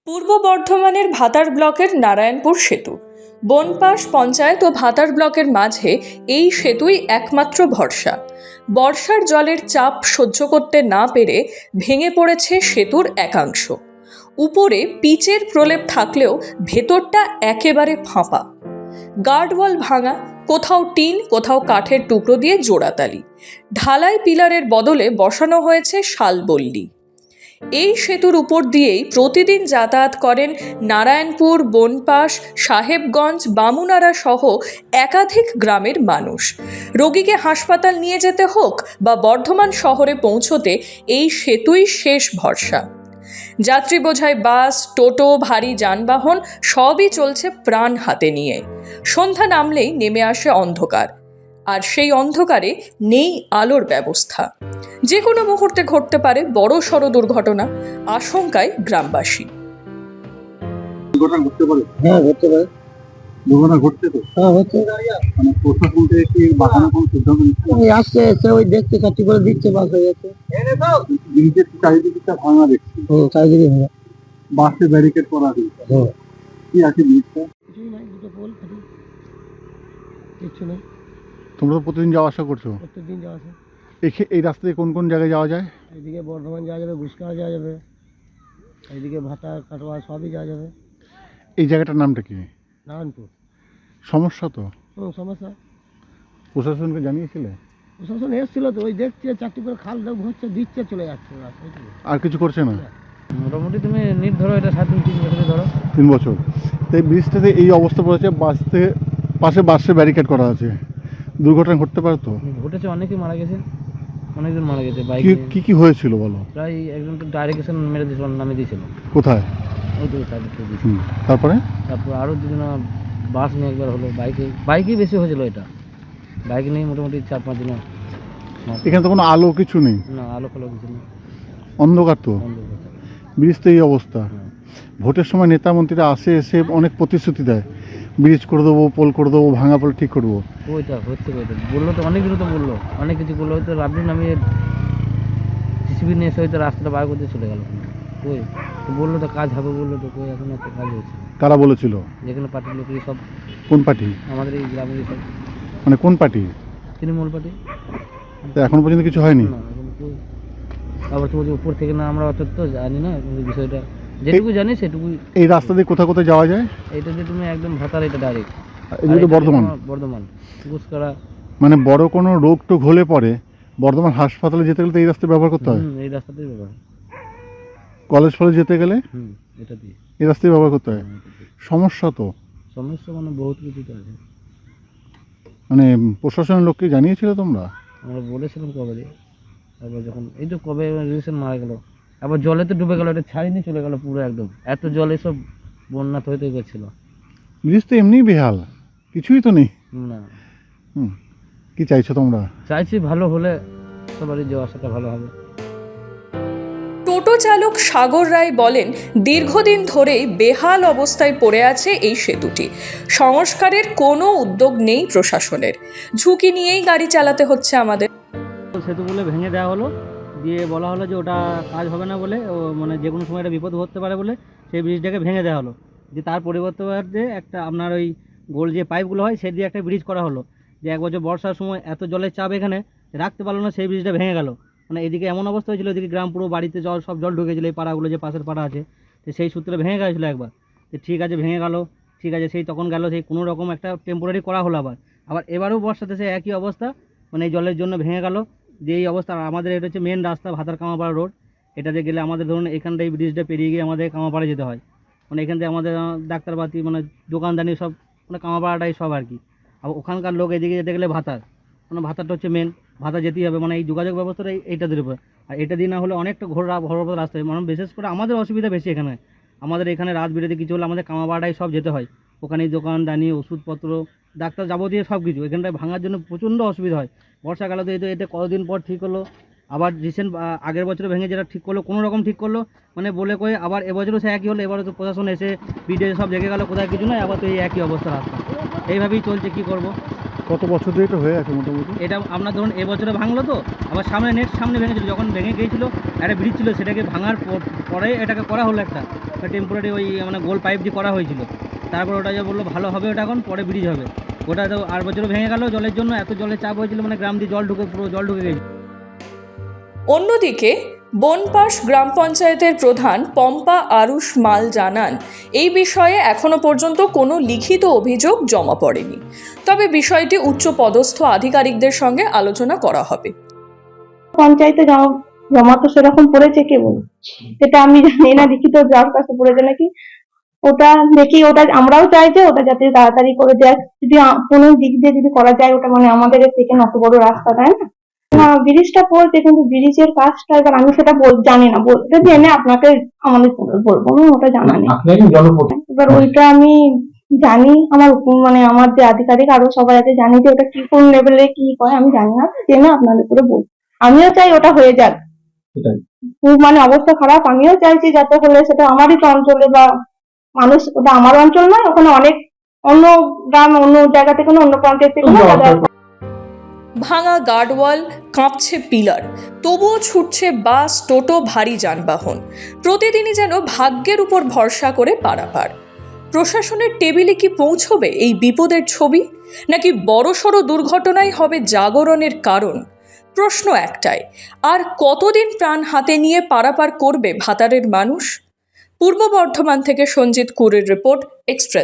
পূর্ব বর্ধমানের ভাতার ব্লকের নারায়ণপুর সেতু বনপাশ পঞ্চায়েত ও ভাতার ব্লকের মাঝে এই সেতুই একমাত্র ভরসা। বর্ষার জলের চাপ সহ্য করতে না পেরে ভেঙে পড়েছে সেতুর একাংশ। উপরে পিচের প্রলেপ থাকলেও ভেতরটা একেবারে ফাঁপা। গার্ডওয়াল ভাঙা, কোথাও টিন, কোথাও কাঠের টুকরো দিয়ে জোড়াতালি। ঢালাই পিলারের বদলে বসানো হয়েছে শালবল্লী। এই সেতুর উপর দিয়েই প্রতিদিন যাতায়াত করেন নারায়ণপুর, বনপাশ, সাহেবগঞ্জ, বামুনারা সহ একাধিক গ্রামের মানুষ। রোগীকে হাসপাতাল নিয়ে যেতে হোক বা বর্ধমান শহরে পৌঁছতে এই সেতুই শেষ ভরসা। যাত্রী বোঝাই বাস, টোটো, ভারী যানবাহন সবই চলছে প্রাণ হাতে নিয়ে। সন্ধ্যা নামলেই নেমে আসে অন্ধকার, আর সেই অন্ধকারে নেই আলোর ব্যবস্থা। যে কোনো মুহূর্তে ঘটতে পারে বড় সড় দুর্ঘটনা, আশঙ্কায় গ্রামবাসী। দুর্ঘটনা ঘটতে পারে? হ্যাঁ, ঘটতে পারে। দুর্ঘটনা ঘটছে তো? হ্যাঁ, হচ্ছে। মানে প্রশাসন থেকে কি বাঁচানোর কোনো সিদ্ধান্ত নিচ্ছে? ওই আসছে, এসে ওই দেখতে চারটি করে দিচ্ছে, বাস হয়ে যাচ্ছে। ব্রিজের চারিদিকটা ভাঙা দেখছি। চারিদিকে ভাঙা। বাসে ব্যারিকেড করা হয়েছে। কি আছে ব্রিজটা? কিছুই নাই, দুটো পোল খালি, কিচ্ছু নেই। তোমরা তো প্রতিদিন যাওয়া আসা করছো, প্রত্যেকদিন যাওয়া আছে। এই রাস্তা দিয়ে কোন কোন জায়গায় যাওয়া যায়? এইদিকে বর্ধমান যাওয়া যাবে, গুসকাওয়া যাওয়া যাবে, এইদিকে ভাতা, কাটোয়া সবই যাওয়া যাবে। এই জায়গাটার নামটা কি? নারায়ণপুর। সমস্যা তো? সমস্যা। প্রশাসনকে জানিয়েছিলে? প্রশাসন এসেছিল তো, ওই দেখছে চারটি করে খাল হচ্ছে, দিচ্ছে, চলে যাচ্ছে। আর কিছু করছে না? মোটামুটি তুমি নিট ধরো, এটা 3 বছর ধরো। 3 বছর। তো এই ব্রিজটাতে এই অবস্থা পড়েছে, পাশে বাসে ব্যারিকেড করা আছে, দুর্ঘটনা ঘটতে পারে তো? ঘটেছে, অনেকেই মারা গেছে, অনেকজন মারা গেছে। বাইক কি কি হয়েছিল বলো? প্রায় একজন তো ডাইরেকশন মেরে দিয়েছিল, নামে দিয়েছিল। কোথায়? ওই তো সাইডে দিয়েছিল। তারপরে আরও দুজন বাস নিয়ে একবার হলো, বাইকেই বেশি হয়েছিল। এটা বাইক নিয়ে মোটামুটি 4-5 জন। এখানে তো কোনো আলো কিছু নেই? না, আলো ফালো কিছু নেই, অন্ধকার তো। অন্ধকার। ব্রিজ তো এই অবস্থা। ভোটের সময় নেতা মন্ত্রীরা এসে অনেক প্রতিশ্রুতি দেয়, ব্রিজ করে দেবো, পোল করে দেবো, ভাঙা পোল ঠিক করবো। ওইটা হচ্ছে, ওইটা বললো তো, অনেক দিন তো বললো, অনেক কিছু বললো। হয়তো রাবড়ি নামিয়ে জিসিবি নিয়ে এসে হয়তো রাস্তাটা বার করতে চলে গেল। কই তো বললো তো কাজ হবে, বললো তো, কই এখন একটা কাজ হয়েছে? কারা বলেছিল? যেখানে পার্টির লোকেরই সব। কোন পার্টি? আমাদের এই গ্রামেরই সব। মানে কোন পার্টি? তৃণমূল পার্টি। তো এখন পর্যন্ত কিছু হয়নি? না, এখন কই। আবার তো বলছি উপর থেকে না, আমরা অত তো জানি না বিষয়টা, যেটুকু জানি সেটুকুই। এই রাস্তা দিয়ে কোথায় কোথায় যাওয়া যায়? এইটা যে তুমি একদম ভাতার, এটা ডাইরেক্ট এদিকে বর্ধমান গুসকরা। মানে বড় কোনো রোগ টোগ হলে পরে বর্ধমান হাসপাতালে যেতে গেলে তো এই রাস্তা ব্যবহার করতে হয়? এই রাস্তাতেই ব্যবহার। কলেজ ফলেজ যেতে গেলে এটা দিয়ে এই রাস্তায় ব্যবহার করতে হয়। সমস্যা তো। সমস্যা মানে বহুত কিছু তো আছে। মানে প্রশাসনের লোককে জানিয়েছিল তোমরা? আমরা বলেছিলাম কবে দিয়ে, তারপর যখন এই তো কবে রিলেশন মারা গেল, আবার জলে তো ডুবে গেল, এটা ছাড়িনি চলে গেল পুরো একদম। এত জলে সব বন্যা হইতে গেছিল। ব্রিজ তো এমনিই বেহাল, কিছুই তো নেই। না, কি চাইছো তোমরা? চাইছি ভালো হলে সবারই যাওয়া আসাটা ভালো হবে। টোটো চালক সাগর রায় বলেন, দীর্ঘদিন ধরেই বেহাল অবস্থায় পড়ে আছে এই সেতুটি। সংস্কারের কোনো উদ্যোগ নেই প্রশাসনের। ঝুঁকি নিয়েই গাড়ি চালাতে হচ্ছে আমাদের। সেতুগুলো ভেঙে দেওয়া হলো, দিয়ে বলা হলো যে ওটা কাজ হবে না বলে, মানে যে কোনো সময় একটা বিপদ হতে পারে বলে সেই ব্রিজটাকে ভেঙে দেওয়া হলো। যে তার পরিবর্তে একটা আপনার ওই গোল যে পাইপগুলো হয় সে দিয়ে একটা ব্রিজ করা হলো। যে এক বছর বর্ষার সময় এত জলের চাপ এখানে রাখতে পারলো না, সেই ব্রিজটা ভেঙে গেল। মানে এদিকে এমন অবস্থা হয়েছিল, এদিকে গ্রাম পুরো বাড়িতে সব জল ঢুকেছিল, এই পাড়াগুলো যে পাশের পাড়া আছে, তো সেই সূত্রে ভেঙে গেছিলো একবার। তো ঠিক আছে, ভেঙে গেল, ঠিক আছে, সেই তখন গেল, সেই কোনো রকম একটা টেম্পোরারি করা হলো। আবার এবারেও বর্ষাতে সেই একই অবস্থা, মানে এই জলের জন্য ভেঙে গেল। যে এই অবস্থা, আমাদের এটা হচ্ছে মেন রাস্তা, ভাতার কামাপাড়া রোড। এটাতে গেলে আমাদের ধরুন এখানটা এই ব্রিজটা পেরিয়ে গিয়ে আমাদের কামাপাড়া যেতে হয়। মানে এখান থেকে আমাদের ডাক্তারবাতি, মানে দোকানদানি সব, মানে কামাপাড়াটাই সব আর কি। আর ওখানকার লোক এদিকে যেতে গেলে ভাতার, মানে ভাতারটা হচ্ছে মেন, ভাতা যেতেই হবে। মানে এই যোগাযোগ ব্যবস্থাটা এইটাদের উপর। আর এটা দিয়ে না হলে অনেকটা ঘোর রাস্তায়, মানে বিশেষ করে আমাদের অসুবিধা বেশি এখানে। আমাদের এখানে রাত বিরেতে কিছু হলে আমাদের কামাপাড়াটাই সব যেতে হয়। ওখানেই দোকানদানি, ওষুধপত্র, ডাক্তার যাবতীয় সব কিছু এখানটায় ভাঙার জন্য প্রচণ্ড অসুবিধা হয়। বর্ষাকালে তো এটা কতদিন পর ঠিক হলো, আবার রিসেন্ট আগের বছরে ভেঙে যেটা ঠিক করলো, কোনো রকম ঠিক করলো, মানে বলে কয়ে আবার এবছরও সে একই হলো। এবারে তো প্রশাসন এসে ভিডিও সব দেখে গেল, কোথায় কিছু নয়, আবার তো এই একই অবস্থা রাস্তা। এইভাবেই চলছে, কি করব। কত বছর ধরে এটা হয়ে আছে মোটামুটি? এটা আপনার ধরুন এবছরে ভাঙলো, তো আবার সামনে ভেঙেছিল, যখন ভেঙে গিয়েছিল একটা ব্রিজ ছিল, সেটাকে ভাঙার পরে এটাকে করা হলো একটা টেম্পোরারি ওই মানে গোল পাইপ দিয়ে করা হয়েছিল। তারপর ওটা যে বললো ভালো হবে ওটা, এখন পরে ব্রিজ হবে। ওটা তো আর বছরও ভেঙে গেল জলের জন্য, এত জলের চাপ হয়েছিল মানে গ্রাম দিয়ে পুরো জল ঢুকে গেছিল। অন্যদিকে বনপাশ গ্রাম পঞ্চায়েতের প্রধান পম্পা আরুষ মাল জানান, এই বিষয়ে এখনো পর্যন্ত কোনো লিখিত অভিযোগ জমা পড়েনি, তবে বিষয়টি উচ্চ পদস্থ আধিকারিকদের সঙ্গে আলোচনা করা হবে। পঞ্চায়েতে জমা তো সেরকম পড়েছে কেবল, এটা আমি জানি না লিখিত যার কাছে পড়েছে নাকি। ওটা দেখি, ওটা আমরাও চাই যে ওটা যাতে তাড়াতাড়ি করে দেয়, যদি কোনো দিক দিয়ে যদি করা যায় ওটা, মানে আমাদের থেকে অত বড় রাস্তা, তাই না? না, ব্রিজটা পড়ছে, কিন্তু ব্রিজের কাজটা এবার আমি সেটা জানি না, বলতে জেনে আপনাকে আমাদের বলবো, আমি ওটা জানা নেই। এবার ওইটা আমি জানি, আমার মানে আমার যে আধিকারিক আরো সবাই আছে, জানি যে ওটা কি কোন লেভেলে কি হয় আমি জানি না, জেনে আপনাদের করে বলবো। আমিও চাই ওটা হয়ে যাক, খুব মানে অবস্থা খারাপ, আমিও চাইছি যাতে হলে সেটা আমারই তো অঞ্চলে, বা মানুষ, ওটা আমার অঞ্চল নয়, ওখানে অনেক অন্য গ্রাম, অন্য জায়গা থেকে, অন্য পঞ্চায়েত থেকে ভাঙা গার্ডওয়াল, কাঁপছে পিলার, তবুও ছুটছে বাস, টোটো, ভারী যানবাহন। প্রতিদিনই যেন ভাগ্যের উপর ভরসা করে পারাপার। প্রশাসনের টেবিলে কি পৌঁছবে এই বিপদের ছবি, নাকি বড়সড় দুর্ঘটনাই হবে জাগরণের কারণ? প্রশ্ন একটাই, আর কতদিন প্রাণ হাতে নিয়ে পারাপার করবে ভাতারের মানুষ? পূর্ব বর্ধমান থেকে সঞ্জিত কুরের রিপোর্ট, এক্সপ্রেস।